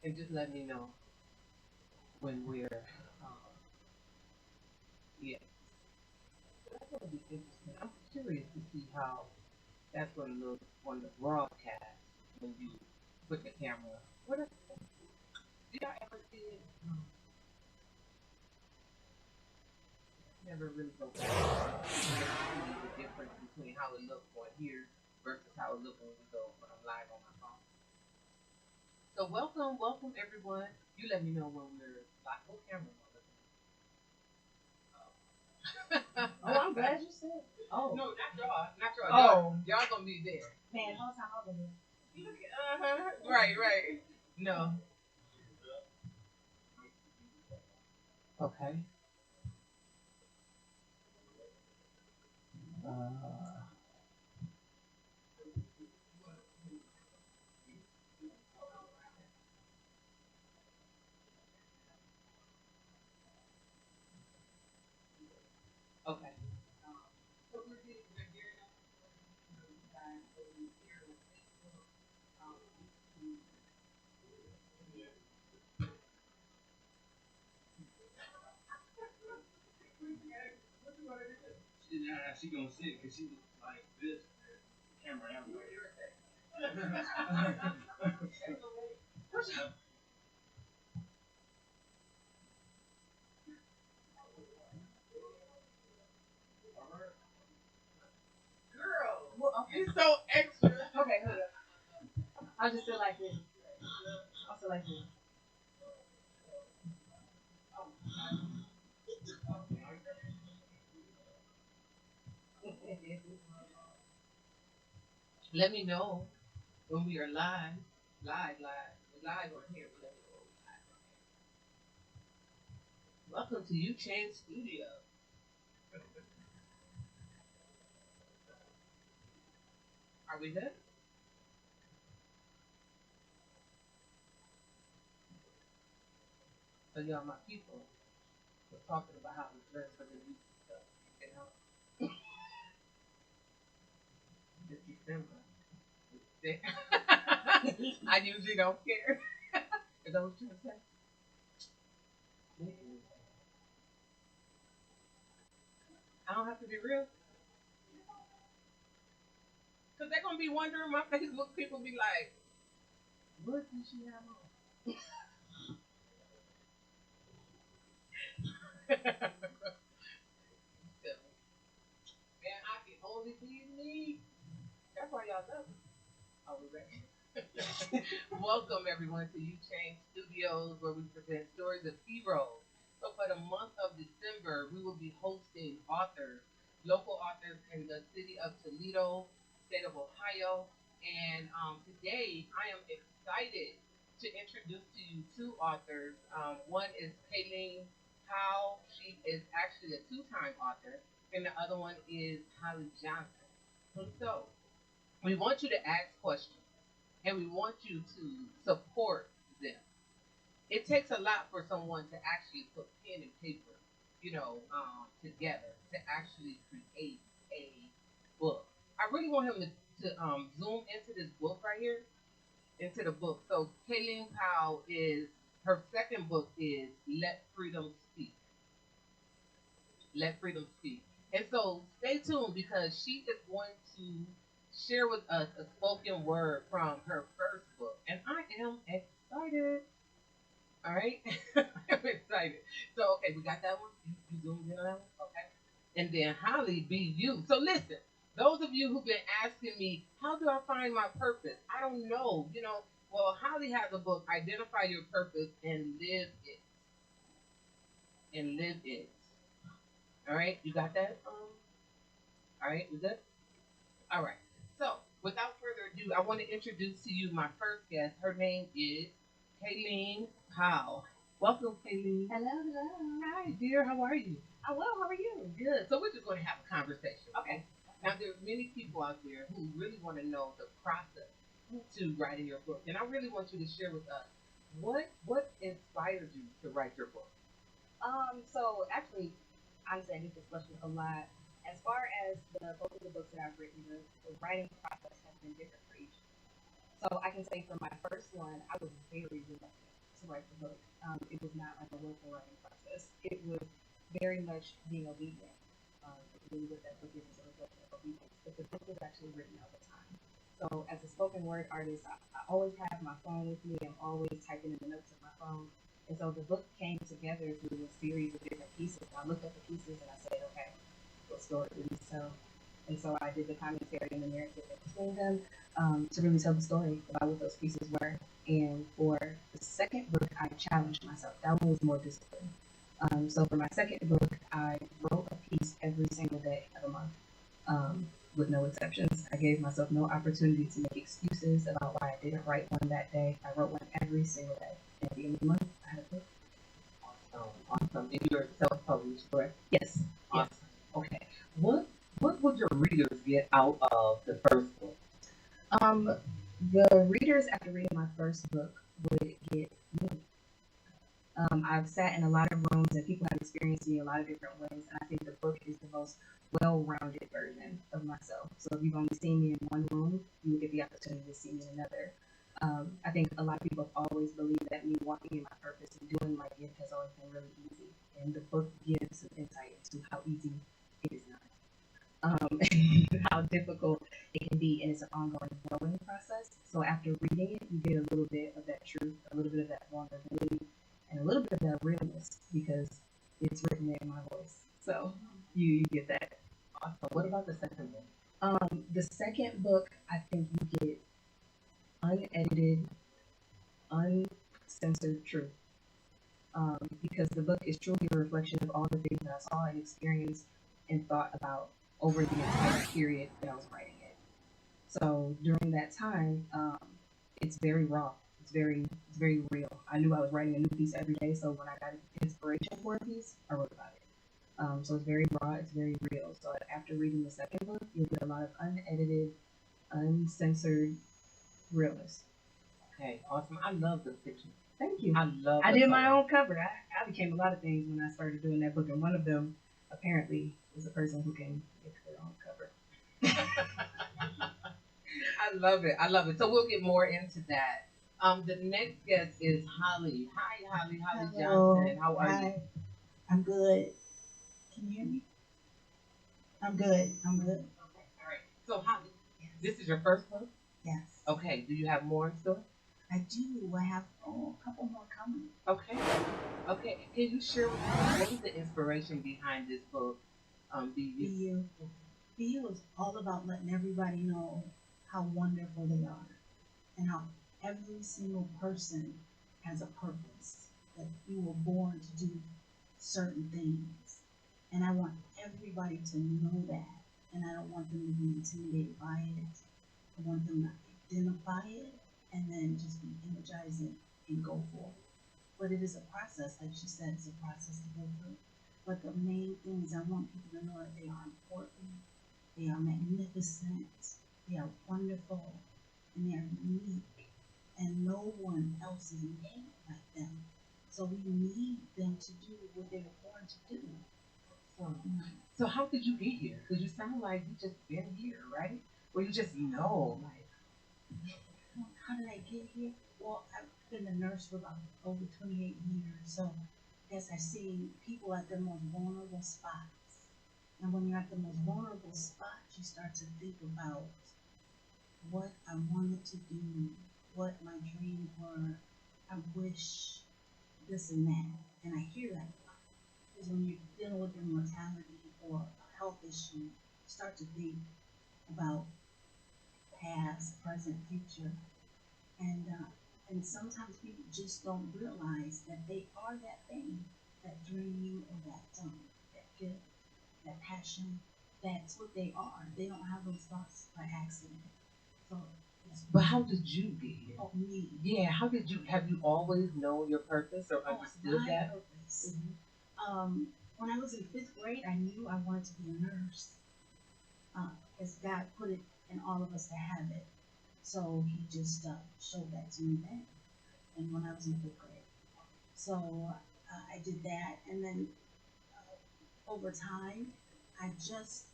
and just let me know when we're, yeah. So that's going to be interesting. I'm curious to see how that's going to look on the broadcast when you put the camera. What is, did y'all ever see it? Never really go back and see the difference between how it looks on here versus how it looks when I'm live on my phone. So welcome everyone. You let me know when we're live. What camera am I looking at? Oh, I'm glad you said. Oh no, not y'all. Oh, y'all gonna be there. Man, whole time I was there. Right. No. Okay. Uh, okay. So we're gearing up for you guys over here on Facebook. YouTube. What you want to do? She gonna sit because she was like this. Camera everywhere. Girl, well, okay. He's so extra. Okay, hold up. I'll just sit like this. I'll sit like this. Let me know when we are live on here. Let me know. Welcome to You Chain Studio. Are we good? So y'all, my people was talking about how we dress for the youth stuff. You know, it's December. I usually don't care. Is that what you were saying? I don't have to be real. Because they're going to be wondering, my Facebook people be like, what does she have on? Man, I can only be me. That's why y'all love me. Are we ready? Welcome everyone to You Change Studios, where we present stories of heroes. So for the month of December, we will be hosting authors, local authors in the city of Toledo, state of Ohio. And today, I am excited to introduce to you two authors. One is Kayleen Powell. She is actually a two-time author, and the other one is Holly Johnson. So we want you to ask questions and we want you to support them. It takes a lot for someone to actually put pen and paper, together to actually create a book. I really want him to zoom into this book right here, into the book. So Kayleen Powell is her second book is Let Freedom Speak. Let Freedom Speak. And so stay tuned because she is going to share with us a spoken word from her first book. And I am excited. All right? I'm excited. So, okay, we got that one. You zoomed in on that one? Okay. And then Holly be you. So listen, those of you who've been asking me, how do I find my purpose? I don't know. Well, Holly has a book, Identify Your Purpose and Live It. And live it. All right, you got that? All right, we good? All right. So, without further ado, I want to introduce to you my first guest. Her name is Kayleen Powell. Welcome, Kayleen. Hello, hello. Hi, dear. How are you? I'm well. How are you? Good. So, we're just going to have a conversation. Okay. Now, there are many people out there who really want to know the process to writing your book, and I really want you to share with us what inspired you to write your book. So actually, honestly, I get this question a lot. As far as both of the books that I've written, the writing process has been different for each. So I can say for my first one, I was very reluctant. to write the book. It was not like a local writing process. It was very much being obedient. Really what that book is a reflection of obedience. But the book was actually written at the time. So as a spoken word artist, I always have my phone with me. I'm always typing in the notes of my phone. And so the book came together through a series of different pieces. I looked at the pieces and I said, okay, what story do these tell? And so I did the commentary and the narrative in between them to really tell the story about what those pieces were. And for the second book, I challenged myself. That one was more disciplined. So for my second book, I wrote a piece every single day of the month, with no exceptions. I gave myself no opportunity to make excuses about why I didn't write one that day. I wrote one every single day. And at the end of the month, I had a book. Awesome. And you're self-published, correct? Yes. Awesome. Okay. What would your readers get out of the first book? The readers, after reading my first book, would get me. I've sat in a lot of rooms and people have experienced me a lot of different ways, and I think the book is the most well-rounded version of myself. So if you've only seen me in one room, you will get the opportunity to see me in another. I think a lot of people have always believed that me walking in my purpose and doing my gift has always been really easy, and the book gives some insight into how easy it is not. How difficult it can be, and it's an ongoing growing process. So after reading it, you get a little bit of that truth, a little bit of that vulnerability, and a little bit of that realness because it's written in my voice. So you get that. Awesome. What about the second book? The second book, I think you get unedited, uncensored truth. Because the book is truly a reflection of all the things that I saw and experienced and thought about over the entire period that I was writing it. So during that time, it's very raw. It's very real. I knew I was writing a new piece every day, so when I got inspiration for a piece, I wrote about it. So it's very raw. It's very real. So after reading the second book, you'll get a lot of unedited, uncensored realness. Okay, awesome. I love the fiction. Thank you. I love. I did my own cover. I became a lot of things when I started doing that book, and one of them apparently is a person who can get their own cover. I love it. I love it. So we'll get more into that. The next guest is Holly. Hi, Holly. Holly Hello. Johnson. How are you? Hi. I'm good. Can you hear me? I'm good. I'm good. Okay. All right. So Holly, this is your first book. Yes. Okay. Do you have more in store? I do. I have a couple more coming. Okay. Okay. Can you share with me what is the inspiration behind this book? Be you. Be you is all about letting everybody know how wonderful they are and how every single person has a purpose. That you were born to do certain things. And I want everybody to know that. And I don't want them to be intimidated by it. I want them to identify it and then just be energized and go forward. But it is a process, like she said, it's a process to go through. But the main thing is I want people to know that they are important, they are magnificent, they are wonderful, and they are unique. And no one else is made like them. So we need them to do what they were born to do. So, so how did you get here? Because you sound like you just been here, right? Or you just know, like. How did I get here? Well, I've been a nurse for about over 28 years. So as I see people at their most vulnerable spots. And when you're at the most vulnerable spots, you start to think about what I wanted to do, what my dreams were. I wish this and that. And I hear that a lot. Because when you're dealing with your mortality or a health issue, you start to think about past, present, future. And and sometimes people just don't realize that they are that thing, that dream or that gift, that passion. That's what they are. They don't have those thoughts by accident. So, yes. But how did you get here? Oh, me. Yeah, how did you, have you always known your purpose or understood my that? purpose. When I was in fifth grade, I knew I wanted to be a nurse. Because God put it in all of us to have it. So he just showed that to me then, and when I was in fifth grade. So I did that, and then over time, I just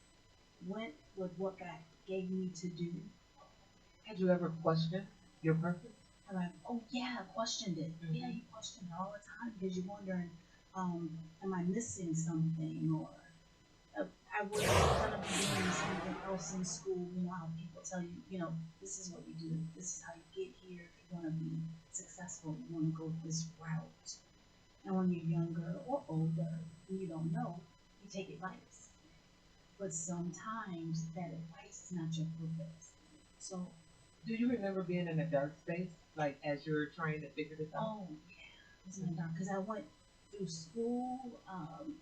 went with what God gave me to do. Had you ever questioned your purpose? And like, oh yeah, I questioned it. Yeah, you question it all the time because you're wondering, am I missing something, or I was gonna be doing something else in school. You know how people tell you, this is what you do, this is how you get here. If you want to be successful, you want to go this route. And when you're younger or older, and you don't know, you take advice. But sometimes that advice is not your purpose. So, Do you remember being in a dark space, like as you're trying to figure this out? oh yeah, it was in the dark because I went through school,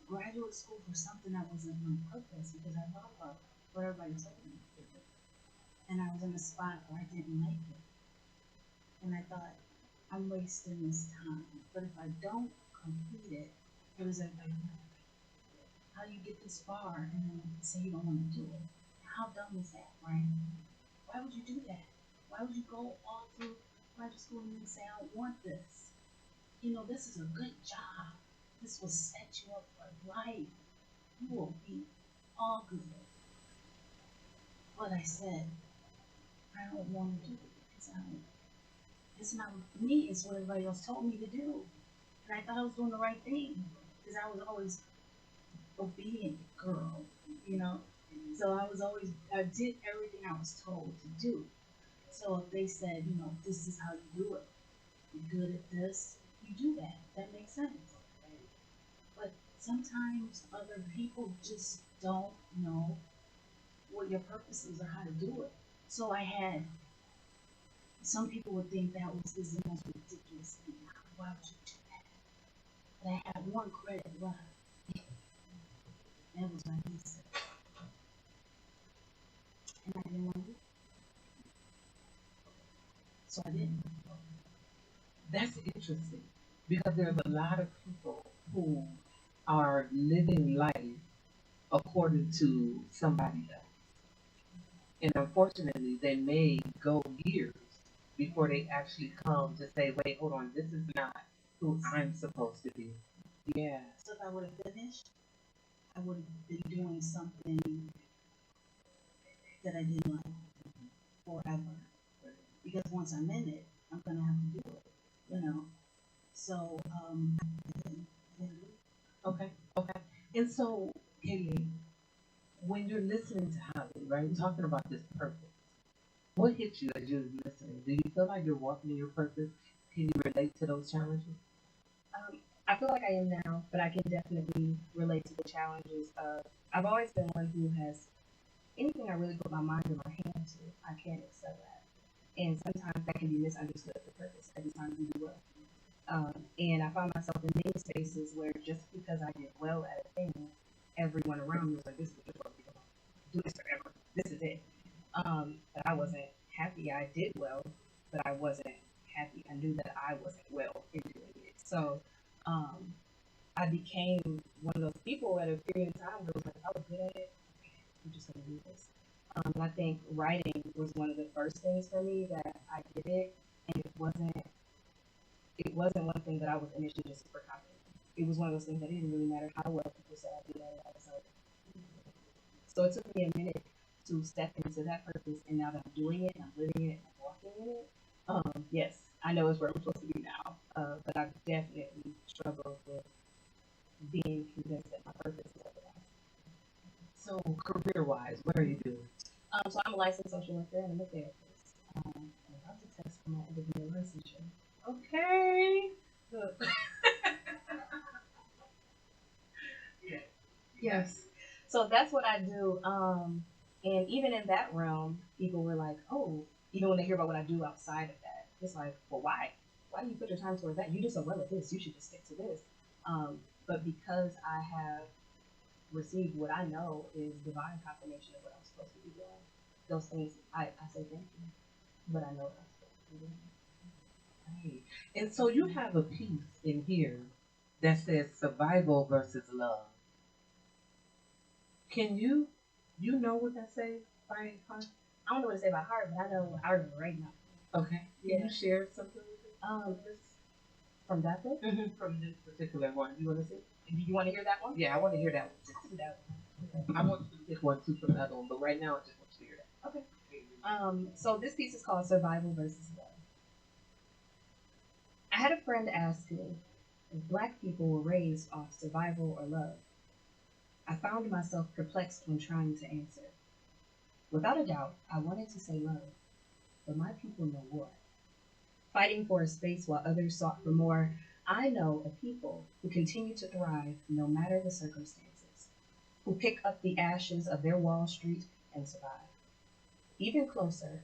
graduate school for something that wasn't my purpose because I followed what everybody told me. And I was in a spot where I didn't like it. And I thought, I'm wasting this time. But if I don't complete it, it was like, how do you get this far and then say you don't want to do it? How dumb is that, right? Why would you do that? Why would you go all through graduate school and then say, I don't want this? This is a good job. This will set you up for life. You will be all good. But I said, I don't want to do it because it's not me, it's what everybody else told me to do. And I thought I was doing the right thing because I was always obedient girl, you know. So I did everything I was told to do. So if they said, this is how you do it, you're good at this, you do that. That makes sense. But sometimes other people just don't know what your purpose is or how to do it. So I had some people would think that was is the most ridiculous thing. Why would you do that? But I had one credit left. And it was my niece. And I didn't want to do it. So I didn't. That's interesting because there's a lot of people who are living life according to somebody else. And unfortunately, they may go years before they actually come to say, wait, hold on, this is not who I'm supposed to be. Yeah. So if I would have finished, I would have been doing something that I didn't like forever. Because once I'm in it, I'm going to have to do it. So, Okay. Okay. And so, Katie, when you're listening to Holly, right, talking about this purpose, what hits you as you're listening? Do you feel like you're walking in your purpose? Can you relate to those challenges? I feel like I am now, but I can definitely relate to the challenges. I've always been one who has anything I really put my mind or my hand to, I can't excel at. And sometimes that can be misunderstood for purpose every time you do well. And I find myself in many spaces where just because I did well at a thing, everyone around me was like, this is what you're supposed to be doing. Do this forever. This is it. But I wasn't happy I did well, but I wasn't happy. I knew that I wasn't well in doing it. So I became one of those people at a period of time where it was like, I was good at it. Okay, I'm just going to do this. And I think writing was one of the first things for me that I did it, and it wasn't one thing that I was initially just super confident in. It was one of those things that it didn't really matter how well people said I did it. I was like, so it took me a minute to step into that purpose, and now that I'm doing it, and I'm living it, and I'm walking in it, yes, I know it's where I'm supposed to be now. But I've definitely struggled with being convinced that my purpose is otherwise. So, career-wise, what are you doing? So I'm a licensed social worker and I'm a therapist. I'm about to test for my end of year licensure. Okay. Look. Yes. So that's what I do. And even in that realm, people were like, oh, even when they hear about what I do outside of that, it's like, well, why? Why do you put your time towards that? You do so well at this. You should just stick to this. But because I have received what I know is divine confirmation of what I'm supposed to be doing, those things, I say thank you. But I know what I'm supposed to be doing. Right. And so you have a piece in here that says survival versus love. Can you know what that says by heart? I don't know what to say by heart, but I know I remember right now. Okay. Can you share something with us? From that book? From this particular one. You want to see? Do you want to hear that one? Yeah, I want to hear that one. I want you to pick one too from the other one, but right now I just want you to hear that. Okay. So this piece is called Survival versus Love. had a friend ask me if Black people were raised off survival or love. I found myself perplexed when trying to answer. Without a doubt, I wanted to say love, but my people know war. Fighting for a space while others sought for more, I know a people who continue to thrive no matter the circumstances, who pick up the ashes of their Wall Street and survive. Even closer,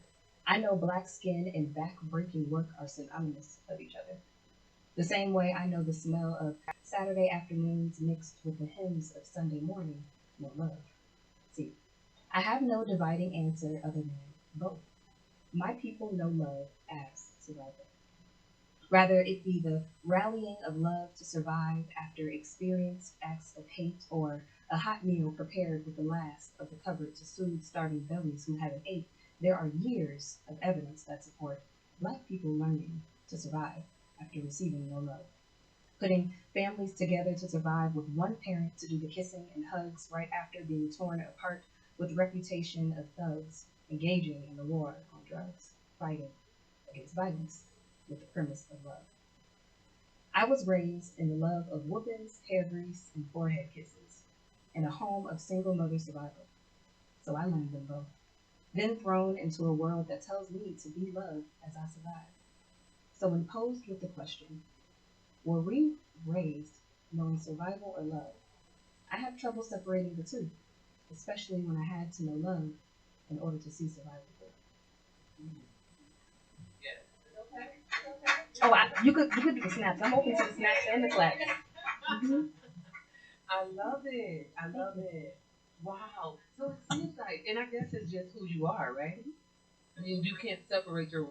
I know Black skin and back-breaking work are synonymous of each other. The same way I know the smell of Saturday afternoons mixed with the hymns of Sunday morning know love. See, I have no dividing answer other than both. My people know love as survival. Rather, it be the rallying of love to survive after experienced acts of hate or a hot meal prepared with the last of the cupboard to soothe starving bellies who haven't ate, there are years of evidence that support Black people learning to survive after receiving no love. Putting families together to survive with one parent to do the kissing and hugs right after being torn apart with reputation of thugs engaging in the war on drugs, fighting against violence with the premise of love. I was raised in the love of whoopings, hair grease, and forehead kisses, in a home of single mother survival. So I learned them both. Then thrown into a world that tells me to be loved as I survive. So when posed with the question, were we raised knowing survival or love? I have trouble separating the two, especially when I had to know love in order to see survival. Oh, you could do the snaps. I'm open to the snaps and the claps. Mm-hmm. I love it. I love it. Wow. So it seems like, and I guess it's just who you are, right? I mean, you can't separate your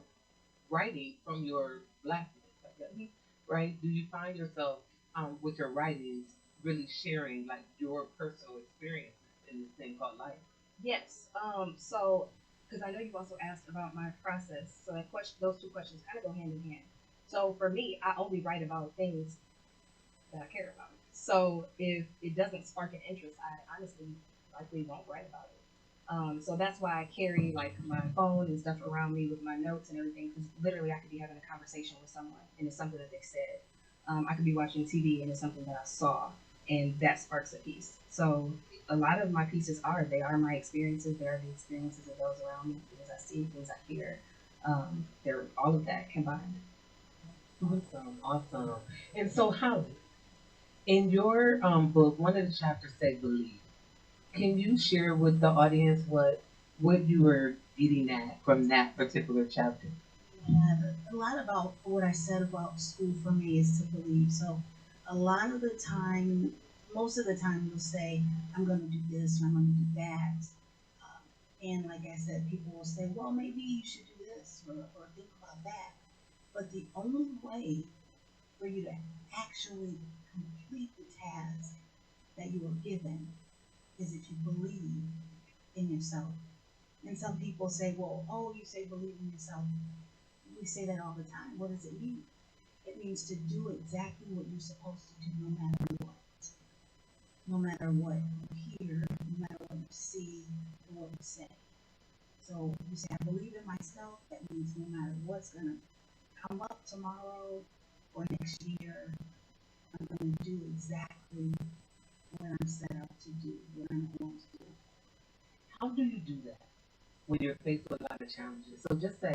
writing from your blackness, I guess, right? Do you find yourself with your writings really sharing like your personal experiences in this thing called life? Yes. So, because I know you also asked about my process, so that question, those two questions kind of go hand in hand. So for me, I only write about things that I care about. So if it doesn't spark an interest, I honestly likely won't write about it. So that's why I carry like my phone and stuff around me with my notes and everything, because literally I could be having a conversation with someone and it's something that they said. I could be watching TV and it's something that I saw, and that sparks a piece. So a lot of my pieces are my experiences. They are the experiences of those around me, things I see, things I hear. They're all of that combined. Awesome, awesome. And so, how in your book, one of the chapters say believe. Can you share with the audience what you were getting at from that particular chapter? Yeah, a lot about what I said about school for me is to believe. So a lot of the time, most of the time, you'll say, I'm going to do this or I'm going to do that. And like I said, people will say, well, maybe you should do this or think about that. But the only way for you to actually complete the task that you were given is if you believe in yourself. And some people say, well, oh, you say believe in yourself. We say that all the time. What does it mean? It means to do exactly what you're supposed to do no matter what. No matter what you hear, no matter what you see, or what you say. So you say, I believe in myself. That means no matter what's going to come up tomorrow or next year, I'm going to do exactly what I'm set out to do, what I'm going to do. How do you do that when you're faced with a lot of challenges? So just say,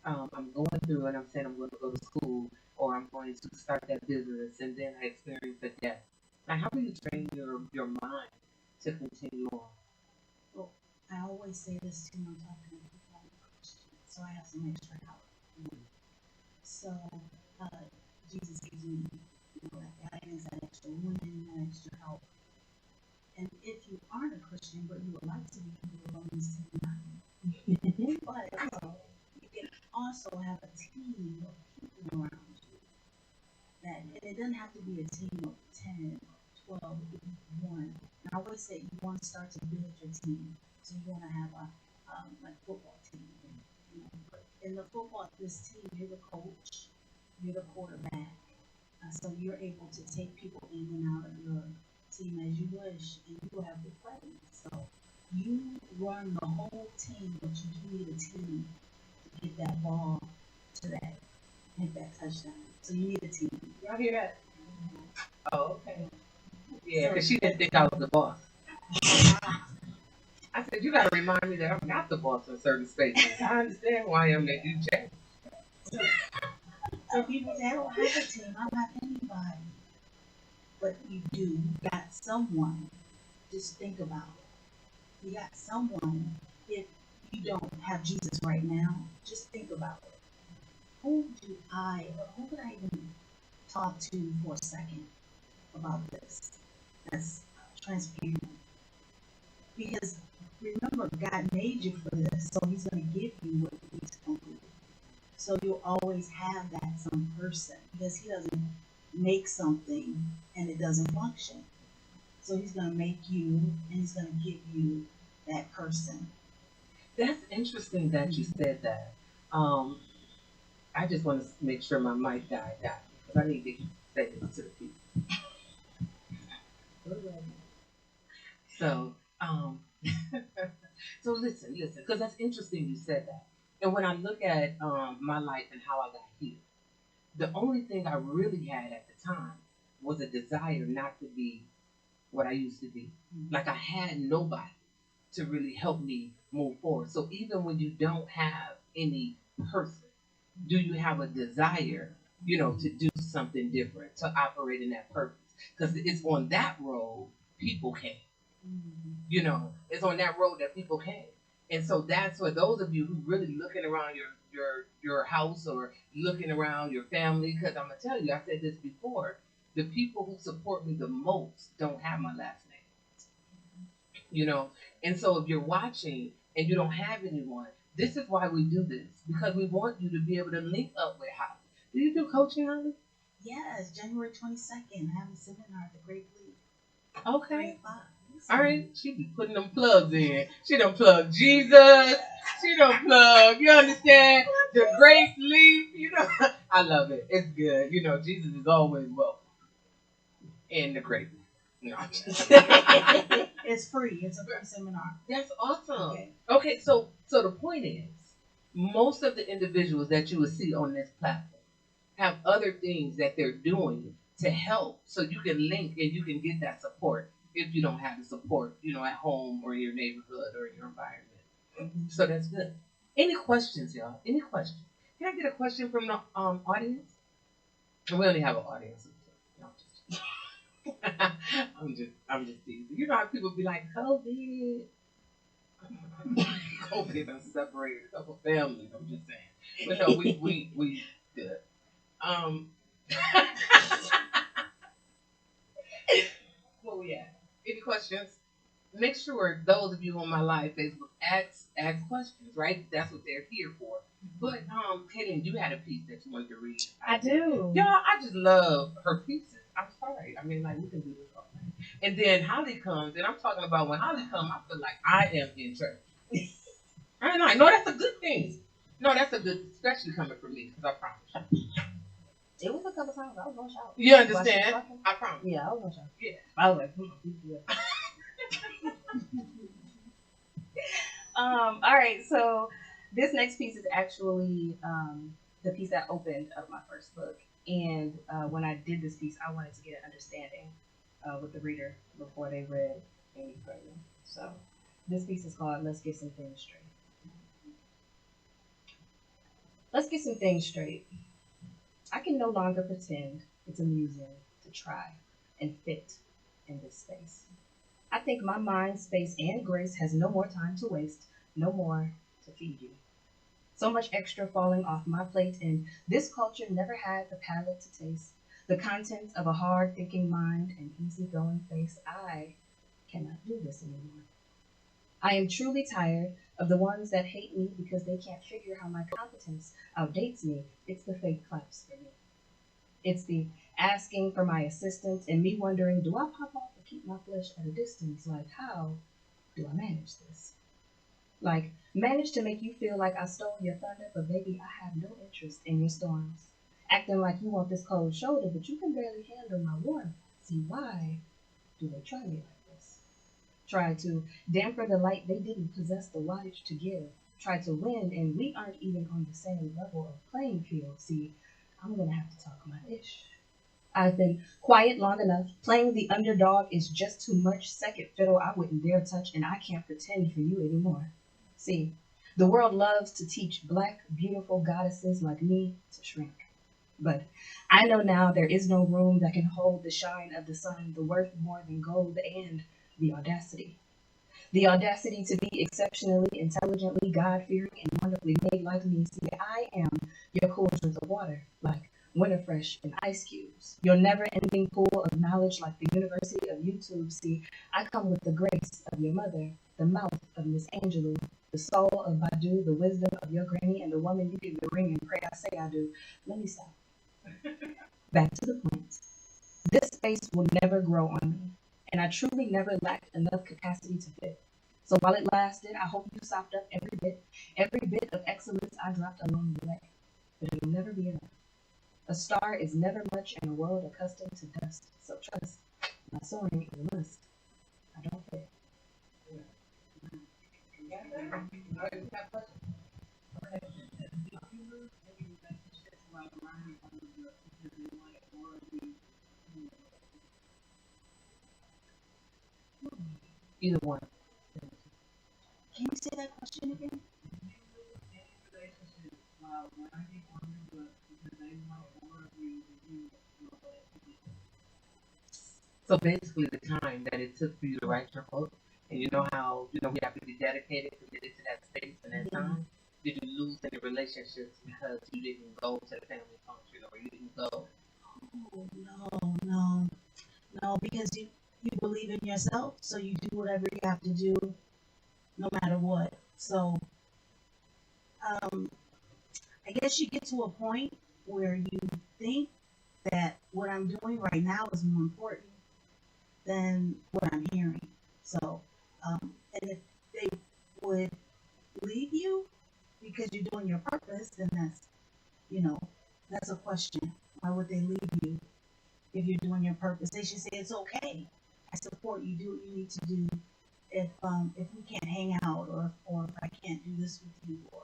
I'm going through and I'm saying I'm going to go to school or I'm going to start that business and then I experience a death. Now, how do you train your mind to continue on? Well, I always say this too when I'm talking to people on Christian, so I have some extra help. So uh, Jesus gives me that guidance, that extra wind, that extra help. And if you aren't a Christian, but you would like to be, you will Romans 10:9. But you can also have a team of people around you. That, and it doesn't have to be a team of 10, 12, it could be one. And I always say you want to start to build your team. So you want to have a like football team. You know, in the football, this team, you're the coach, you're the quarterback. So you're able to take people in and out of your team as you wish, and you will have good plays. So you run the whole team, but you do need a team to get that ball to that, hit that touchdown. So you need a team. Y'all hear that? Oh, okay. Yeah, So because she didn't think I was the boss. I said, you got to remind me that I'm not the boss in certain spaces. I understand why I'm that you change. so people say, I don't have a team, I don't have anybody. But you do. You got someone. Just think about it. You got someone. If you don't have Jesus right now, just think about it. Who could I even talk to for a second about this? That's transparent. Because remember, God made you for this, so He's going to give you what He's going to do. So you'll always have that some person because He doesn't make something and it doesn't function. So He's going to make you and He's going to give you that person. That's interesting that you said that. Um, I just want to make sure my mic died out because I need to say this to the people. So, so listen, because that's interesting you said that. And when I look at my life and how I got here, the only thing I really had at the time was a desire not to be what I used to be. Like I had nobody to really help me move forward. So even when you don't have any person, do you have a desire, to do something different, to operate in that purpose? Because it's on that road people came. It's on that road that people came. And so that's for those of you who really looking around your house or looking around your family, because I'm gonna tell you, I said this before, the people who support me the most don't have my last name. And so if you're watching and you don't have anyone, this is why we do this, because we want you to be able to link up with Holly. Do you do coaching, Holly? Yes, January 22nd, having a seminar at the Great League. Okay. All right, she be putting them plugs in. She don't plug Jesus. She don't plug, you understand? The Great Leap, I love it. It's good. Jesus is always welcome in the Great Leap. No, I'm just It's free. It's a free seminar. That's awesome. Okay, so the point is, most of the individuals that you will see on this platform have other things that they're doing to help so you can link and you can get that support if you don't have the support, at home or in your neighborhood or in your environment. So that's good. Any questions, y'all? Any questions? Can I get a question from the audience? We only have an audience. No, I'm just teasing. You know how people be like, COVID. COVID done separated a couple families. I'm just saying. But no, we good. Where we at? Any questions? Make sure those of you on my live Facebook ask questions, right? That's what they're here for. But Kaylin, you had a piece that you wanted to read. I do. Y'all, I just love her pieces. I'm sorry. I mean, like we can do this all night. And then Holly comes, and I'm talking about when Holly comes, I feel like I am in church. I ain't like, no, that's a good thing. No, that's a good, especially coming from me, because I promise you. It was a couple times I was gonna shout. You understand? I promise. Yeah, I was gonna shout. Yeah. I was like, all right, so this next piece is actually the piece that opened up my first book. And when I did this piece, I wanted to get an understanding with the reader before they read any further. So this piece is called Let's Get Some Things Straight. Let's get some things straight. I can no longer pretend it's amusing to try and fit in this space. I think my mind, space, and grace has no more time to waste, no more to feed you. So much extra falling off my plate, and this culture never had the palate to taste the contents of a hard-thinking mind and easy-going face. I cannot do this anymore. I am truly tired of the ones that hate me because they can't figure how my competence outdates me. It's the fake claps for me. It's the asking for my assistance and me wondering, do I pop off or keep my flesh at a distance? Like, how do I manage this? Like, manage to make you feel like I stole your thunder, but baby, I have no interest in your storms. Acting like you want this cold shoulder, but you can barely handle my warmth. See, why do they try me like this? Try to damper the light they didn't possess the wattage to give. Try to win, and we aren't even on the same level of playing field. See, I'm gonna have to talk my ish. I've been quiet long enough. Playing the underdog is just too much. Second fiddle I wouldn't dare touch, and I can't pretend for you anymore. See, the world loves to teach black, beautiful goddesses like me to shrink. But I know now there is no room that can hold the shine of the sun, the worth more than gold, and the audacity. The audacity to be exceptionally, intelligently, God fearing, and wonderfully made like me. See, I am your cool drink of water, like winter fresh and ice cubes. Your never ending pool of knowledge, like the University of YouTube. See, I come with the grace of your mother, the mouth of Miss Angelou, the soul of Badu, the wisdom of your granny, and the woman you give your ring and pray I say I do. Let me stop. Back to the point. This space will never grow on me, and I truly never lacked enough capacity to fit. So while it lasted, I hope you sopped up every bit of excellence I dropped along the way. But it will never be enough. A star is never much in a world accustomed to dust. So trust, my soaring is a must. I don't fit. Either one. Can you say that question again? So basically, the time that it took for you to write your book, and you know how we have to be dedicated, committed to that space and that time. Did you lose any relationships because you didn't go to the family function or you didn't go? Oh, no, no, no, because you believe in yourself, so you do whatever you have to do, no matter what. So, um, I guess you get to a point where you think that what I'm doing right now is more important than what I'm hearing. So, and if they would leave you because you're doing your purpose, then you know, that's a question. Why would they leave you if you're doing your purpose? They should say it's okay. I support you. Do what you need to do. If we can't hang out, or if I can't do this with you, or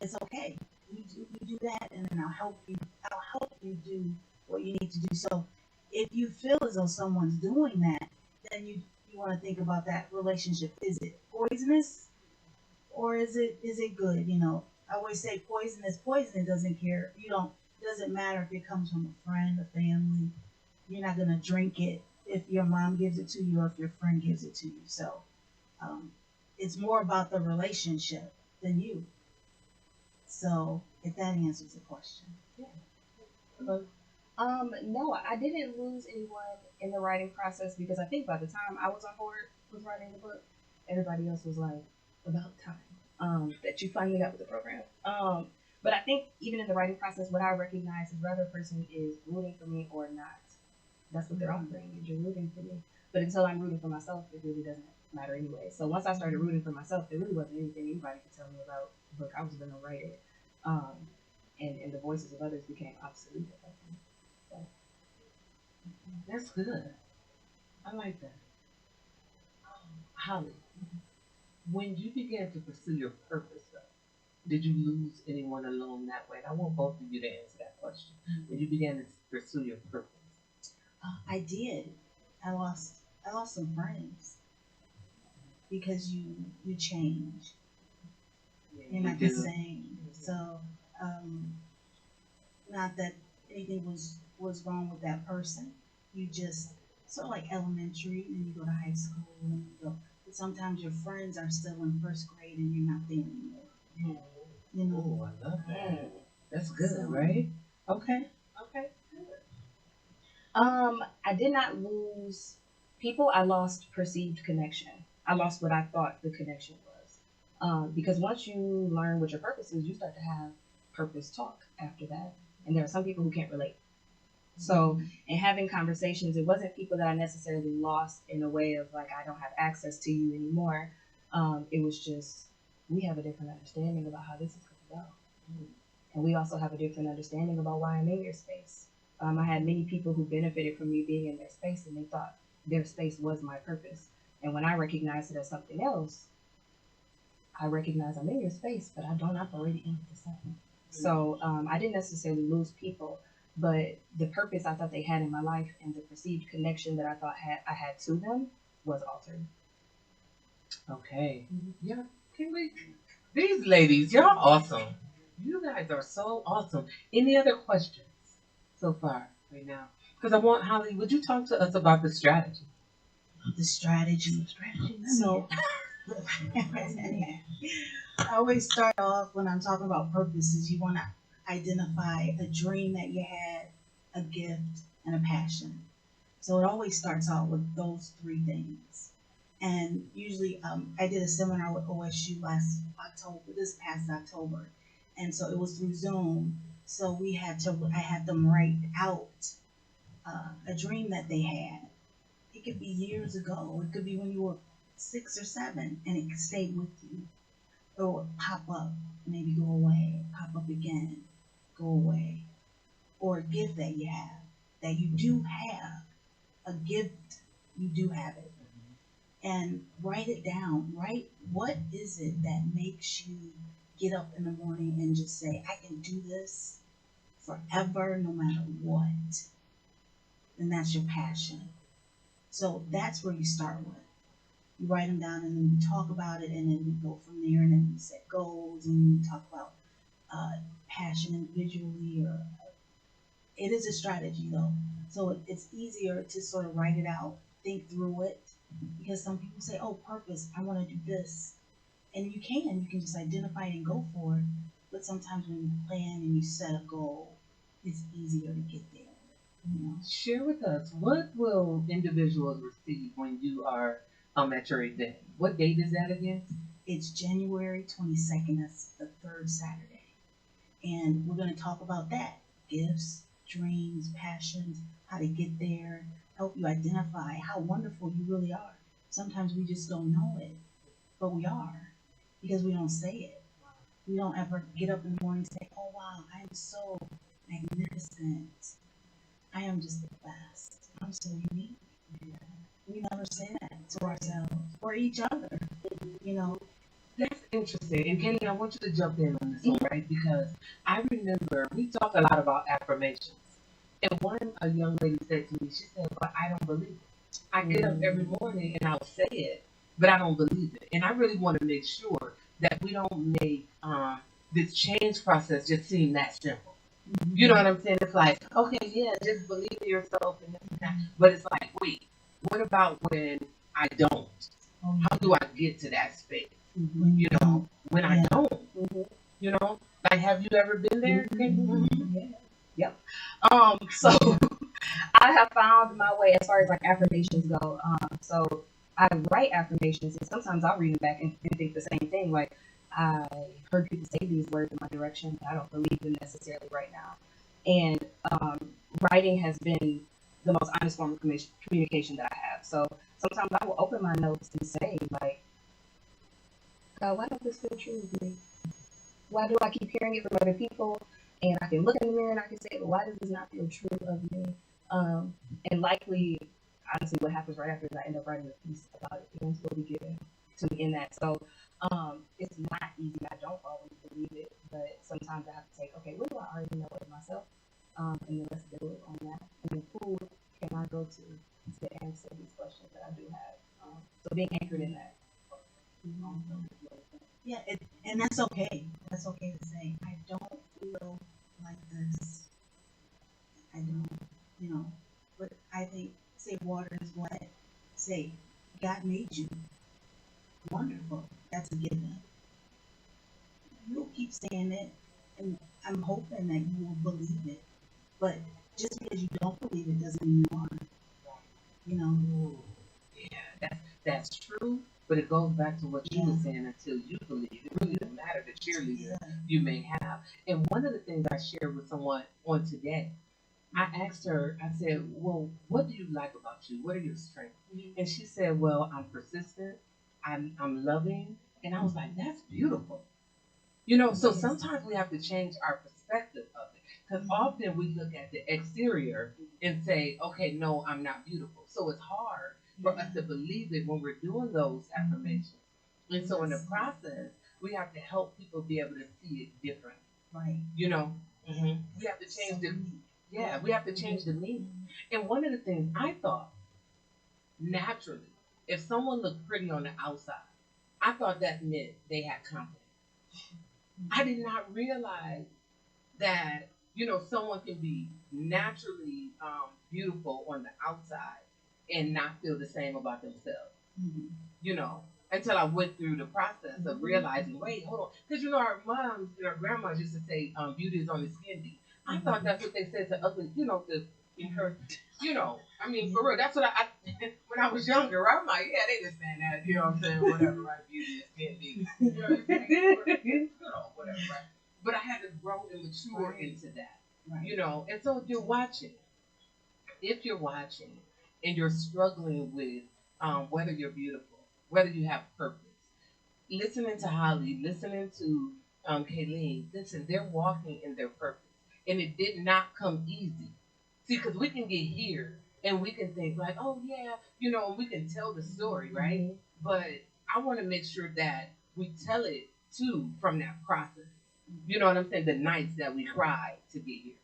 it's okay. You do that, and then I'll help you. I'll help you do what you need to do. So, if you feel as though someone's doing that, then you want to think about that relationship. Is it poisonous, or is it good? I always say poison is poison. It doesn't care. You don't. It doesn't matter if it comes from a friend, a family. You're not gonna drink it if your mom gives it to you or if your friend gives it to you. So, um, it's more about the relationship than you. So, if that answers the question. No, I didn't lose anyone in the writing process because I think by the time I was on board with writing the book, everybody else was like, about time that you finally got with the program. But I think even in the writing process, what I recognize is whether a person is rooting for me or not. That's what they're offering, is you're rooting for me. But until I'm rooting for myself, it really doesn't matter anyway. So once I started rooting for myself, there really wasn't anything anybody could tell me about the book. I was going to write it. And the voices of others became obsolete at that point. So, That's good. I like that. Holly, when you began to pursue your purpose, though, did you lose anyone along that way? And I want both of you to answer that question. When you began to pursue your purpose. I did. I lost some friends because you change. Yeah, You're you not the do. same. So, um, not that anything was wrong with that person. You just sort of like elementary, and you go to high school, and you go. But sometimes your friends are still in first grade, and you're not there anymore. You know. Oh, I love that. That's good, So, right? Okay. Okay. I did not lose people. I lost perceived connection. I lost what I thought the connection was. Because once you learn what your purpose is, you start to have purpose talk after that. And there are some people who can't relate. So, in having conversations, it wasn't people that I necessarily lost in a way of like, I don't have access to you anymore. It was just, we have a different understanding about how this is going to go. And we also have a different understanding about why I'm in your space. I had many people who benefited from me being in their space and they thought their space was my purpose. And when I recognized it as something else, I recognize I'm in your space, but I don't operate in it the same. So I didn't necessarily lose people, but the purpose I thought they had in my life and the perceived connection that I had to them was altered. Okay. Yeah. Can we? These ladies, y'all awesome. You guys are so awesome. Any other questions so far right now? Because I want Holly. Would you talk to us about the strategy? The strategy. Strategy. So I always start off when I'm talking about purposes. You want to identify a dream that you had, a gift, and a passion. So it always starts out with those three things. And usually, I did a seminar with OSU last October, this past October, and so it was through Zoom. So I had them write out a dream that they had. It could be years ago. It could be when you were 6 or 7, and it stayed with you. Or pop up, maybe go away, pop up again, go away. Or a gift that you have, that you do have, a gift, you do have it. And write it down. Write what is it that makes you get up in the morning and just say, I can do this forever, no matter what. And that's your passion. So that's where you start with. You write them down and then you talk about it and then we go from there and then we set goals and we talk about passion individually or it is a strategy though. So it's easier to sort of write it out, think through it, because some people say, oh, purpose, I want to do this. And you can just identify it and go for it. But sometimes when you plan and you set a goal, it's easier to get there. You know? Share with us what will individuals receive when you are at your event? What date is that again? It's January 22nd, that's the third Saturday. And we're going to talk about that gifts, dreams, passions, how to get there, help you identify how wonderful you really are. Sometimes we just don't know it, but we are because we don't say it. We don't ever get up in the morning and say, oh wow, I am so magnificent. I am just the best. I'm so unique. We never say that to ourselves or each other, you know. That's interesting. And Kenny, I want you to jump in on this one, right? Because I remember we talk a lot about affirmations. And one a young lady said to me, she said, but I don't believe it. I get up every morning and I'll say it, but I don't believe it. And I really want to make sure that we don't make this change process just seem that simple. You know what I'm saying? It's like, okay, yeah, just believe in yourself and this and that. But it's like, wait, what about when I don't? How do I get to that space? You know, when I don't, you know, like, have you ever been there? Yeah. Yep. So I have found my way as far as like affirmations go. So I write affirmations, and sometimes I'll read them back and think the same thing. Like I heard people say these words in my direction, but I don't believe them necessarily right now. And writing has been the most honest form of communication that I have. So sometimes I will open my notes and say like, God, why don't this feel true of me? Why do I keep hearing it from other people? And I can look in the mirror and I can say, well, why does this not feel true of me? And likely, honestly, what happens right after is I end up writing a piece about it. And will be given to me in that. So it's not easy. I don't always believe it, but sometimes I have to take, okay, what do I already know of myself? And then let's build on that. And then who can I go to answer these questions that I do have? So being anchored in that. Yeah, and that's okay. That's okay to say, I don't feel like this. I don't, you know. But I think, say water is wet. Say, God made you wonderful. That's a given. You'll keep saying it, and I'm hoping that you will believe it. But just because you don't believe it doesn't mean you are. You know. Ooh, yeah, that's true. But it goes back to what you were saying until you believe. It really doesn't matter the cheerleader you may have. And one of the things I shared with someone on today, I asked her, I said, well, what do you like about you? What are your strengths? And she said, well, I'm persistent, I'm loving. And I was like, that's beautiful. You know, so sometimes we have to change our perspective of it. Because often we look at the exterior and say, okay, no, I'm not beautiful. So it's hard for us to believe it when we're doing those affirmations. And so in the process, we have to help people be able to see it different. Right. You know, we have to change the we have to change the meaning. And one of the things I thought naturally, if someone looked pretty on the outside, I thought that meant they had confidence. I did not realize that someone can be naturally beautiful on the outside and not feel the same about themselves. Mm-hmm. You know, until I went through the process of realizing, wait, hold on, because our moms and our grandmas used to say, "Beauty is on the skin deep." I thought that's what they said to ugly, to encourage. I mean, for real, that's what I when I was younger, I'm like, yeah, they just saying that, you know what I'm saying, whatever, right? Beauty is skin deep, you know what I'm saying? Whatever, right? But I had to grow and mature into that, And so if you're watching and you're struggling with whether you're beautiful, whether you have purpose, listening to Holly, listening to Kayleen, listen, they're walking in their purpose. And it did not come easy. See, because we can get here and we can think like, oh yeah, we can tell the story, right? Mm-hmm. But I want to make sure that we tell it too from that process. You know what I'm saying? The nights that we cried to get here.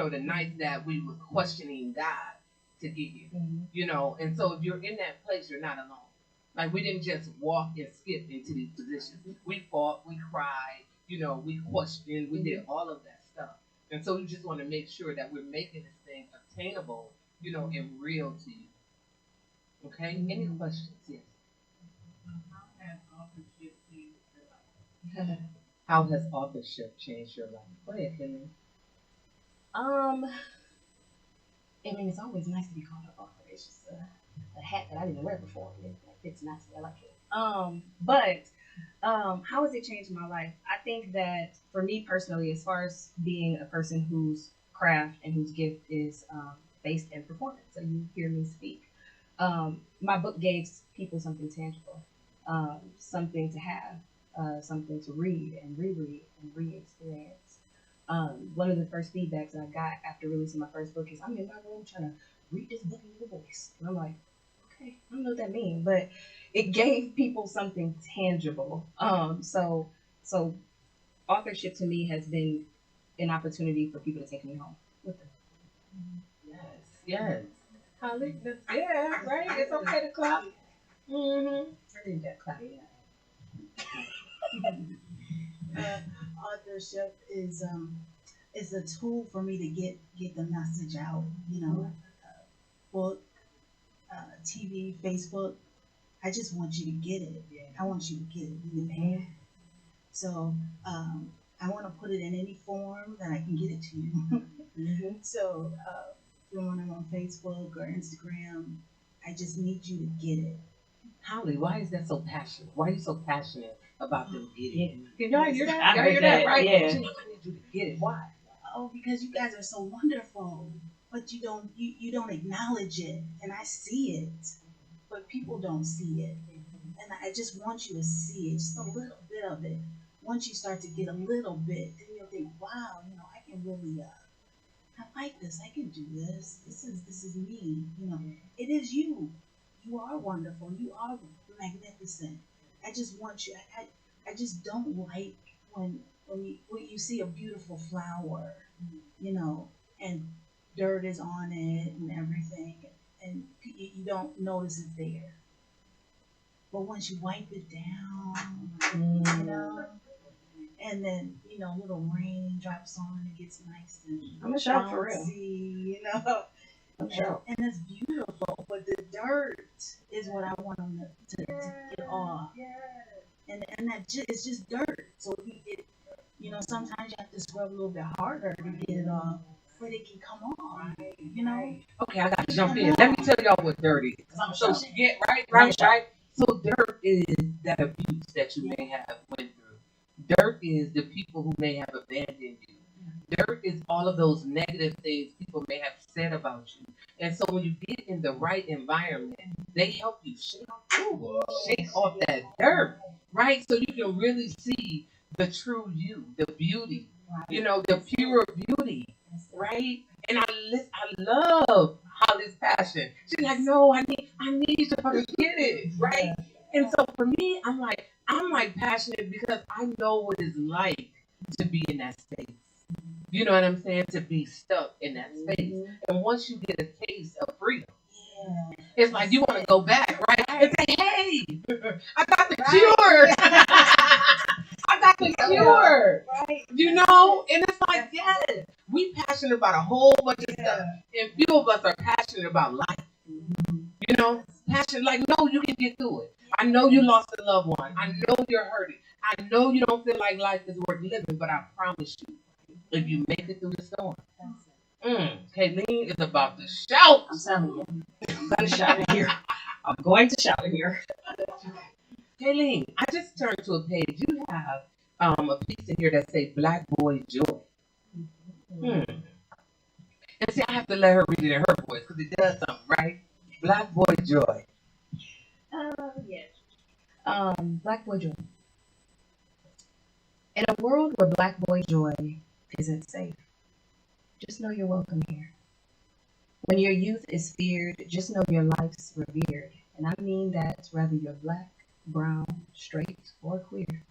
The nights that we was questioning God to get here. Mm-hmm. And so if you're in that place, you're not alone. Like we didn't just walk and skip into these positions. We fought, we cried, we questioned, we did all of that stuff. And so we just want to make sure that we're making this thing attainable, and real to you. Okay? Mm-hmm. Any questions? Yes. How has authorship changed your life? Go ahead, Henry. I mean, it's always nice to be called an author. It's just a hat that I didn't wear before. It fits nicely. I like it. How has it changed my life? I think that for me personally, as far as being a person whose craft and whose gift is based in performance, so you hear me speak, my book gave people something tangible, something to have, something to read and reread and re-experience. One of the first feedbacks I got after releasing my first book is, I'm in my room trying to read this book in your voice. And I'm like, okay, I don't know what that means, but it gave people something tangible. So authorship to me has been an opportunity for people to take me home with them. Yes. Holly, yeah, right. It's okay to clap. Mm-hmm. I need that clap. Authorship is a tool for me to get the message out. Book, TV, Facebook. I just want you to get it. I want you to get it really bad. So I want to put it in any form that I can get it to you. Mm-hmm. So when I'm on Facebook or Instagram, I just need you to get it. Holly, why is that so passionate? Why are you so passionate about them getting it? Can y'all hear that? Y'all hear that, right? Yeah. I need you to get it. Why? Oh, because you guys are so wonderful, but you don't acknowledge it, and I see it, but people don't see it, and I just want you to see it, just a little bit of it. Once you start to get a little bit, then you'll think, wow, I can really, I like this. I can do this. This is me. It is you. You are wonderful. You are magnificent. I just want you. I just don't like when you see a beautiful flower, and dirt is on it and everything, and you don't notice it's there. But once you wipe it down, and then little rain drops on, it gets nice and I'm a shout for real. And it's beautiful, but the dirt is what I want them to get off. And it's just dirt. So sometimes you have to scrub a little bit harder to get it off, but it can come off. Okay, I gotta jump in. Let me tell y'all what dirt is. So she get right. So dirt is that abuse that you may have went through. Dirt is the people who may have abandoned you. Dirt is all of those negative things people may have said about you. And so when you get in the right environment, they help you shake off that dirt, right? So you can really see the true you, the beauty, the pure beauty, right? And I love Holly's passion. She's like, no, I need you to get it, right? And so for me, I'm like passionate because I know what it's like to be in that space. You know what I'm saying? To be stuck in that space. And once you get a taste of freedom, it's like you want to go back, right? And say, hey, I got the cure. I got the cure. Right. You know? And it's like, yes, we passionate about a whole bunch of stuff. And few of us are passionate about life. You know? Passionate, like, no, you can get through it. I know you lost a loved one. I know you're hurting. I know you don't feel like life is worth living, but I promise you, if you make it through the storm, Kayleen is about to shout. I'm telling you. I'm going to shout in here. I'm going to shout in here. Kayleen, I just turned to a page. You have a piece in here that says Black Boy Joy. And see, I have to let her read it in her voice because it does something, right? Black Boy Joy. Yes. Black Boy Joy. In a world where Black Boy Joy isn't safe, just know you're welcome here. When your youth is feared, just know your life's revered. And I mean that whether you're black, brown, straight, or queer.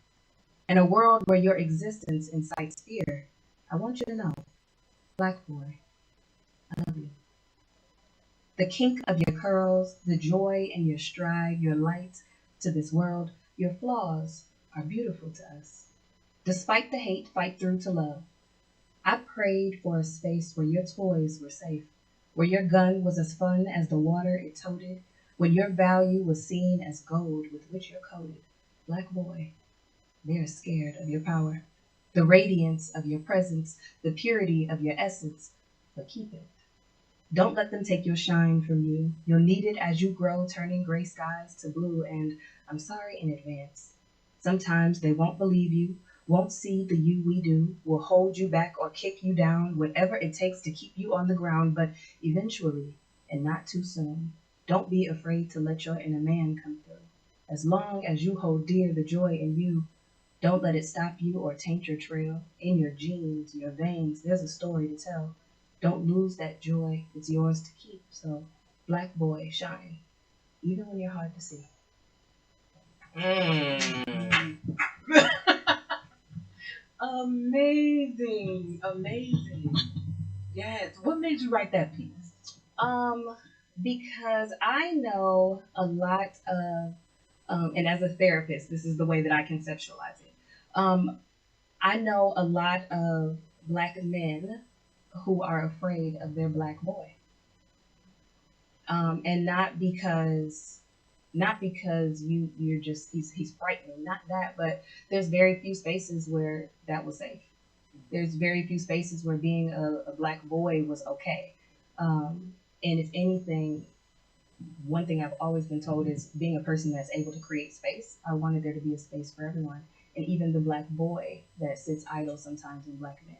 In a world where your existence incites fear, I want you to know, Black boy, I love you. The kink of your curls, the joy in your stride, your light to this world, your flaws are beautiful to us. Despite the hate, fight through to love. I prayed for a space where your toys were safe, where your gun was as fun as the water it toted, when your value was seen as gold with which you're coated. Black boy, they're scared of your power, the radiance of your presence, the purity of your essence, but keep it. Don't let them take your shine from you. You'll need it as you grow, turning gray skies to blue, and I'm sorry in advance. Sometimes they won't believe you, won't see the you we do, will hold you back or kick you down, whatever it takes to keep you on the ground, but eventually, and not too soon, don't be afraid to let your inner man come through. As long as you hold dear the joy in you, don't let it stop you or taint your trail. In your genes, your veins, there's a story to tell. Don't lose that joy, it's yours to keep. So, Black boy, shine, even when you're hard to see. Amazing. Amazing. Yes. What made you write that piece? Because I know a lot of, and as a therapist, this is the way that I conceptualize it. I know a lot of Black men who are afraid of their Black boy. And not because you're just he's frightening, not that, but there's very few spaces where that was safe. There's very few spaces where being a Black boy was okay. And if anything, one thing I've always been told is being a person that's able to create space. I wanted there to be a space for everyone, and even the Black boy that sits idle sometimes in Black men.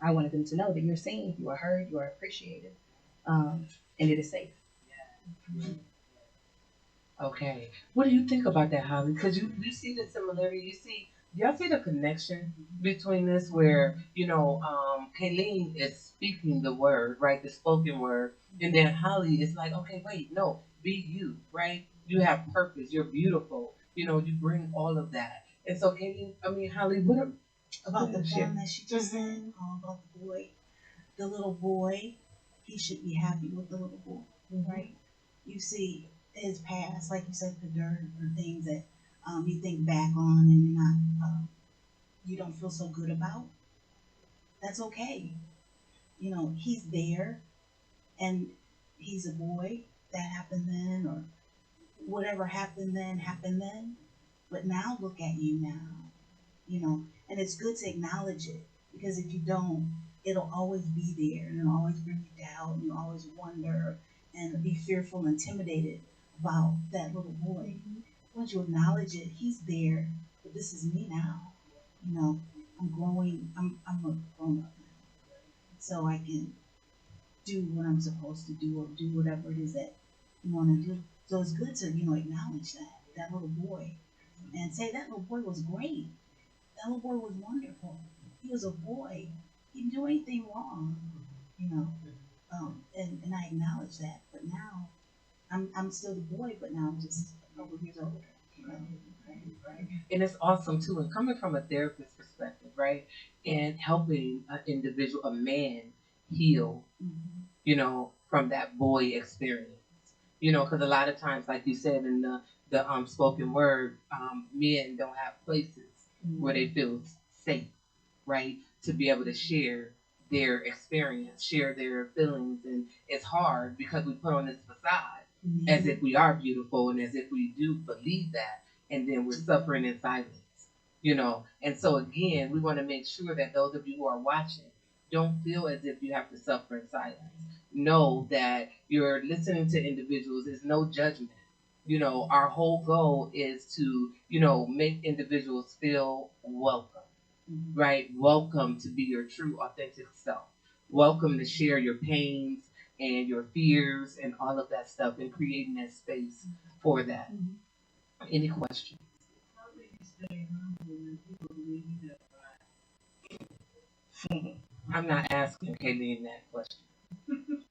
I wanted them to know that you're seen, you are heard, you are appreciated, and it is safe. Okay. What do you think about that, Holly? Because you see the similarity. Y'all see the connection between this where, Kayleen is speaking the word, right? The spoken word. And then Holly is like, okay, wait, no, be you, right? You have purpose. You're beautiful. You bring all of that. And so, Holly, About the poem that she just said, about the little boy, he should be happy with the little boy, right? You see his past, like you said, the dirt or things that you think back on and you're not, you don't feel so good about. That's okay. He's there, and he's a boy. That happened then, or whatever happened then happened then. But now look at you now. And it's good to acknowledge it, because if you don't, it'll always be there, and it'll always bring you down, and you'll always wonder and be fearful, intimidated about that little boy. Once you acknowledge it, he's there, but this is me now. I'm growing. I'm a grown up now, so I can do what I'm supposed to do, or do whatever it is that you want to do. So it's good to acknowledge that little boy, and say that little boy was great. That little boy was wonderful. He was a boy. He didn't do anything wrong. You know, and I acknowledge that. But now I'm still the boy, but now I'm just a couple of years older. And it's awesome too. And coming from a therapist perspective, right? And helping an individual, a man, heal, from that boy experience. Because a lot of times, like you said in the spoken word, men don't have places where they feel safe, right? To be able to share their experience, share their feelings, and it's hard because we put on this facade as if we are beautiful and as if we do believe that, and then we're suffering in silence. And so again, we want to make sure that those of you who are watching don't feel as if you have to suffer in silence. Know that you're listening to individuals. There's no judgment. Our whole goal is to, make individuals feel welcome, right? Welcome to be your true, authentic self. Welcome to share your pains and your fears and all of that stuff and creating that space for that. Any questions? How do you stay humble when people believe you never lie? I'm not asking Kayleen that question.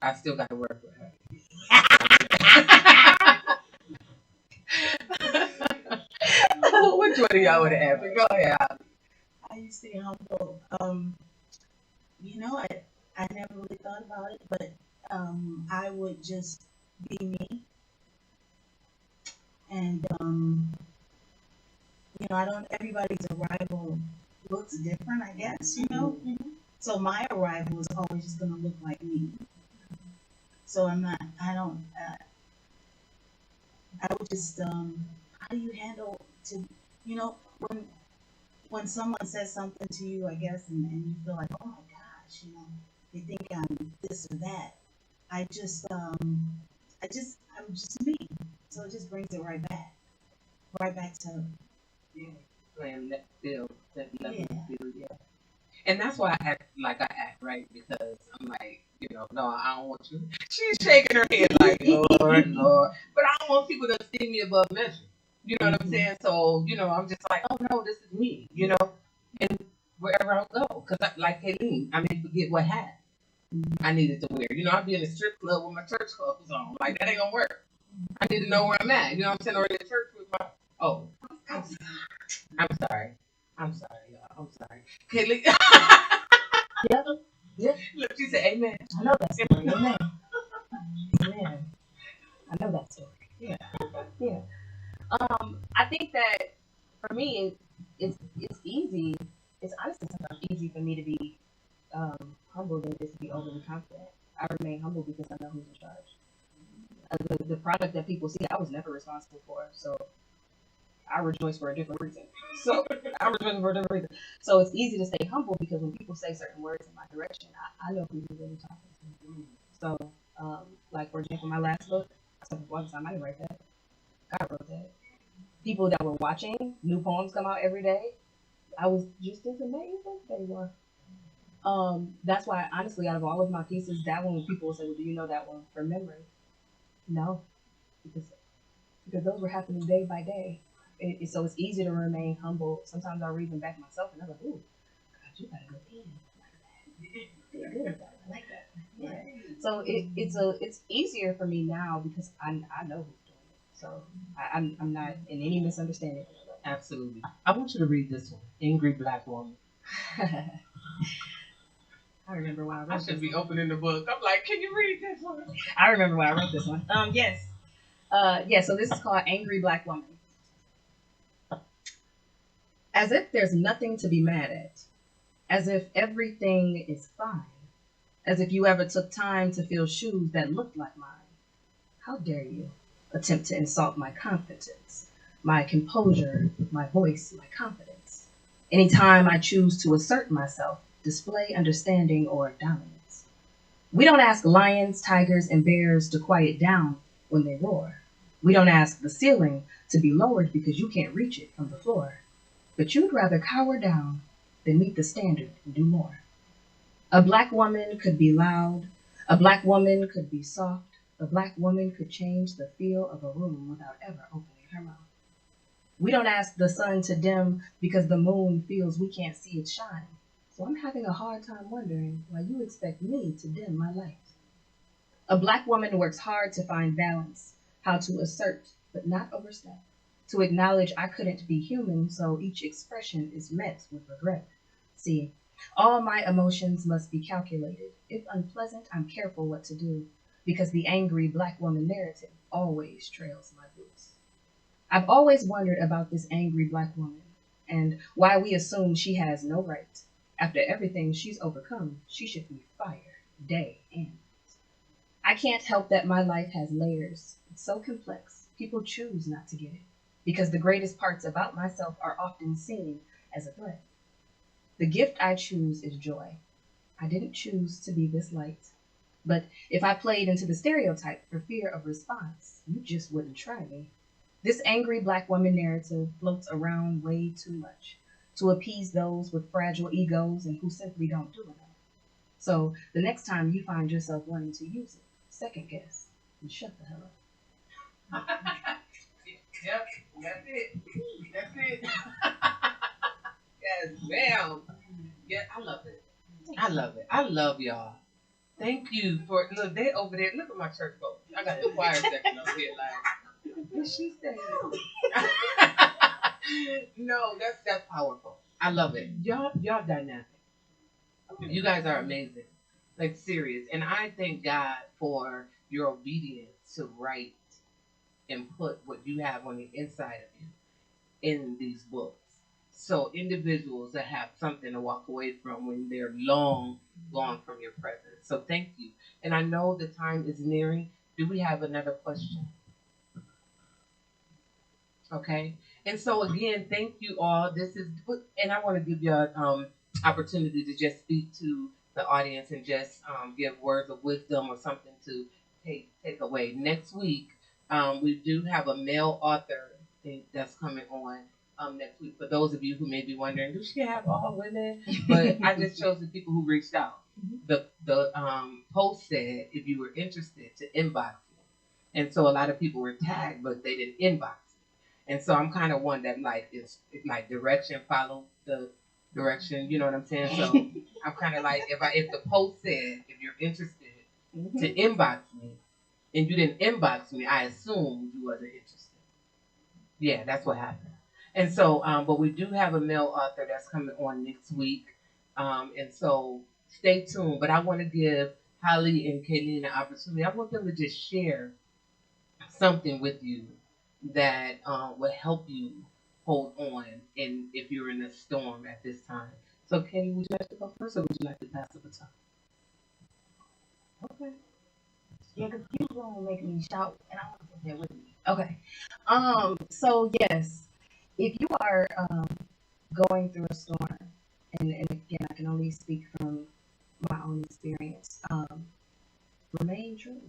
I still got to work with her. Which one of y'all would have asked? Go ahead. How you stay humble? I never really thought about it, but I would just be me, and I don't. Everybody's arrival looks different, I guess. So my arrival is always just gonna look like me. So I'm not. I don't. I would just. How do you handle to? When someone says something to you, I guess, and you feel like, oh my gosh, they think I'm this or that. I'm just me. So it just brings it right back to playing that field, that level field, yeah. And that's why I act like I act, right? Because I'm like, no, I don't want you. She's shaking her head like, Lord, Lord. But I don't want people to see me above measure. You know what I'm saying? So, I'm just like, oh no, this is me, and wherever I go. Because like Kayleen, I mean, forget what hat I needed to wear. I'd be in a strip club with my church clothes on. Like, that ain't gonna work. I need to know where I'm at. You know what I'm saying? Or in the church with my, I'm sorry. I'm sorry, y'all. I'm sorry. Kaylee. Yeah. Yeah. Look, she said, amen. I know that story. Amen. Amen. I know that story. Yeah. Yeah. I think that for me, it's easy. It's honestly sometimes easy for me to be humble than it is to be overly confident. I remain humble because I know who's in charge. The product that people see, I was never responsible for. So I rejoice for a different reason. So So it's easy to stay humble because when people say certain words in my direction, I know who you're really talking to. So, like for example, my last book, I didn't write that. God wrote that. People that were watching, new poems come out every day. I was just as amazed as they were. That's why, honestly, out of all of my pieces, that one, people will say, well, do you know that one from memory? No, because those were happening day by day. So it's easy to remain humble. Sometimes I'll read them back myself and I'm like, ooh, God, you got a good pen. I like that. Good. I like that. Yeah. So it's easier for me now because I know who's doing it. So I'm not in any misunderstanding. Absolutely. I want you to read this one, Angry Black Woman. I remember why I wrote this. I should be opening the book. I'm like, can you read this one? I remember why I wrote this one. Yes. So this is called Angry Black Woman. As if there's nothing to be mad at. As if everything is fine. As if you ever took time to feel shoes that looked like mine. How dare you attempt to insult my confidence, my composure, my voice, my confidence. Anytime I choose to assert myself, display understanding or dominance. We don't ask lions, tigers, and bears to quiet down when they roar. We don't ask the ceiling to be lowered because you can't reach it from the floor. But you'd rather cower down than meet the standard and do more. A black woman could be loud. A black woman could be soft. A black woman could change the feel of a room without ever opening her mouth. We don't ask the sun to dim because the moon feels we can't see its shine. So I'm having a hard time wondering why you expect me to dim my light. A black woman works hard to find balance, how to assert but not overstep, to acknowledge I couldn't be human, so each expression is met with regret. See, all my emotions must be calculated. If unpleasant, I'm careful what to do, because the angry black woman narrative always trails my boots. I've always wondered about this angry black woman and why we assume she has no right. After everything she's overcome, she should be fired day and night. I can't help that my life has layers. It's so complex. People choose not to get it because the greatest parts about myself are often seen as a threat. The gift I choose is joy. I didn't choose to be this light. But if I played into the stereotype for fear of response, you just wouldn't try me. This angry black woman narrative floats around way too much to appease those with fragile egos and who simply don't do enough. So the next time you find yourself wanting to use it, second guess and shut the hell up. Yep, that's it. That's it. Yes, ma'am. Yeah, I love it. I love it. I love y'all. Thank you for look. They over there. Look at my church folks. I got the choir section over here. Like, what she said? No, that's powerful. I love it. Y'all dynamic. You guys are amazing. Like serious. And I thank God for your obedience to write and put what you have on the inside of you in these books. So individuals that have something to walk away from when they're long gone from your presence. So thank you. And I know the time is nearing. Do we have another question? Okay. And so again, thank you all. This is, and I want to give you an opportunity to just speak to the audience and just give words of wisdom or something to take away. Next week, we do have a male author thing that's coming on next week. For those of you who may be wondering, do she have all women? But I just chose the people who reached out. The post said if you were interested to inbox me, and so a lot of people were tagged, but they didn't inbox. And so I'm kind of one that like is like direction follow the direction. You know what I'm saying? So I'm kind of like if the post said if you're interested to inbox me and you didn't inbox me, I assumed you wasn't interested. Yeah, that's what happened. And so, but we do have a male author that's coming on next week, and so stay tuned. But I want to give Holly and Kayleen the opportunity. I want them to just share something with you that will help you hold on and if you're in a storm at this time. So Katie, would you like to go first or would you like to pass the baton? Okay. Yeah, because people gonna make me shout and I want to sit there with me. Okay. So yes, if you are going through a storm, and again I can only speak from my own experience, remain true.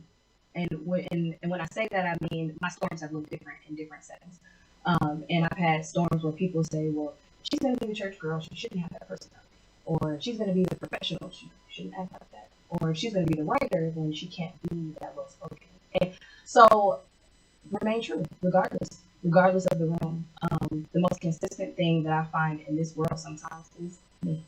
And when I say that, I mean my storms have looked different in different settings. And I've had storms where people say, "Well, she's going to be the church girl. She shouldn't have that personality," or "She's going to be the professional. She shouldn't act like that," or "She's going to be the writer. Then she can't be that well spoken." And so remain true, regardless of the room. The most consistent thing that I find in this world sometimes is me,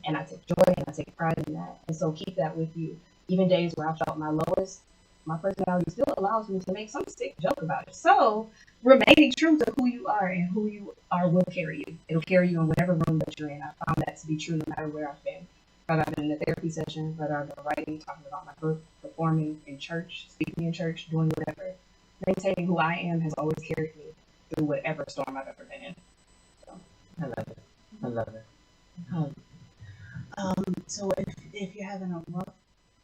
and I take joy and I take pride in that. And so keep that with you. Even days where I felt my lowest, my personality still allows me to make some sick joke about it. So remaining true to who you are and who you are will carry you. It'll carry you in whatever room that you're in. I found that to be true no matter where I've been. Whether I've been in a therapy session, whether I've been writing, talking about my book, performing in church, speaking in church, doing whatever. Maintaining who I am has always carried me through whatever storm I've ever been in. So I love it. I love it. So if you're having a rough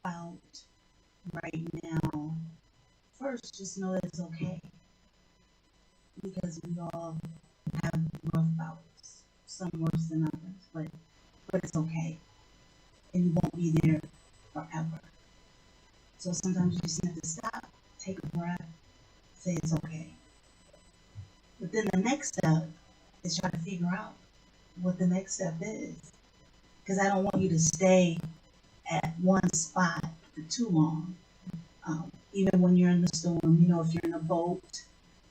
bout right now, first just know that it's okay because we all have rough bouts, some worse than others, but it's okay, and you won't be there forever. So sometimes you just have to stop, take a breath, say it's okay. But then the next step is try to figure out what the next step is, because I don't want you to stay at one spot for too long. Even when you're in the storm, if you're in a boat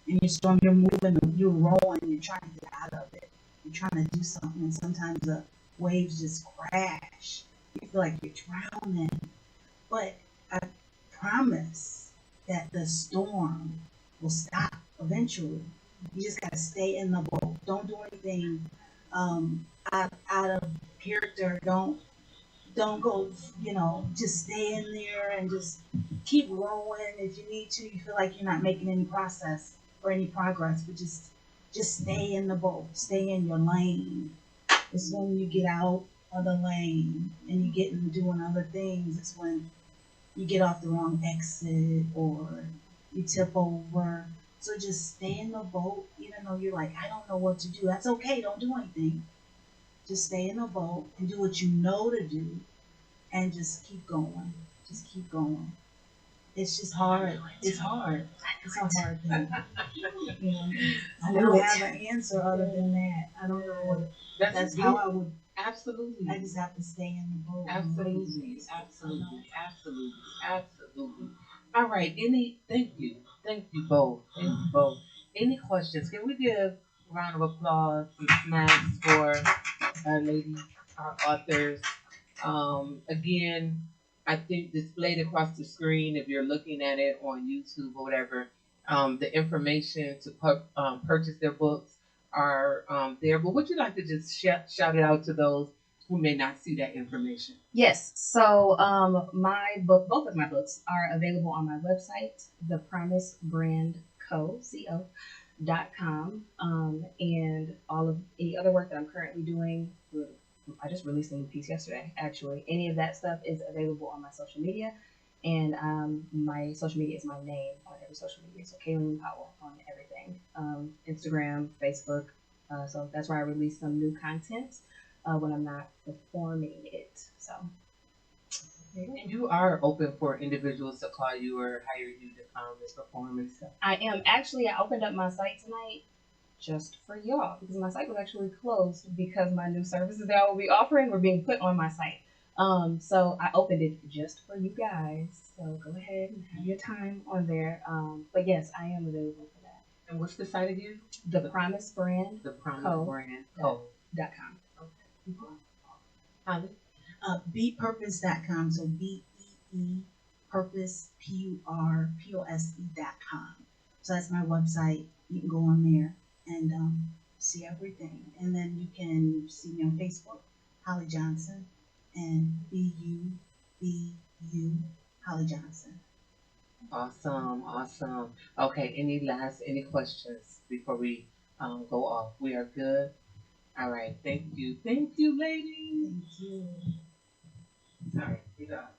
and you're moving, you're rowing, you're trying to get out of it, you're trying to do something, and sometimes the waves just crash. You feel like you're drowning. But I promise that the storm will stop eventually. You just got to stay in the boat. Don't do anything out of character. Don't go, just stay in there and just keep growing. If you need to, you feel like you're not making any process or any progress, but just stay in the boat, stay in your lane. It's when you get out of the lane and you get into doing other things, it's when you get off the wrong exit or you tip over. So just stay in the boat, even though you're like, I don't know what to do. That's okay, don't do anything. Just stay in the boat and do what you know to do and just keep going. Just keep going. It's just hard. It's hard. It's a hard thing. You know, I don't have an answer other than that. I don't know what. That's how I would. Absolutely. I just have to stay in the boat. Absolutely. Absolutely. All right. Thank you. Thank you both. Thank you both. Any questions? Can we give a round of applause and snaps for our ladies, our authors? Again, I think displayed across the screen, if you're looking at it on YouTube or whatever, the information to purchase their books are there. But would you like to just shout it out to those who may not see that information? Yes. So both of my books are available on my website, The Promise Brand Co. And all of any other work that I'm currently doing. I just released a new piece yesterday, actually. Any of that stuff is available on my social media. And my social media is my name on every social media. So Kayleen Powell on everything. Instagram, Facebook. So that's where I release some new content when I'm not performing it. So And you are open for individuals to call you or hire you to come as performers. I am. Actually, I opened up my site tonight just for y'all because my site was actually closed because my new services that I will be offering were being put on my site. So I opened it just for you guys. So go ahead and have your time on there. But yes, I am available for that. And what's the site again? The Promise Brand. The Promise Brand Co. .com. Okay. Holly? Beepurpose.com. So BEE purpose PURPOSE.com. So that's my website. You can go on there and see everything. And then you can see me on Facebook, Holly Johnson, and BUBU Holly Johnson. Awesome. Okay, any questions before we go off? We are good. All right, thank you, ladies. Thank you. All right, we got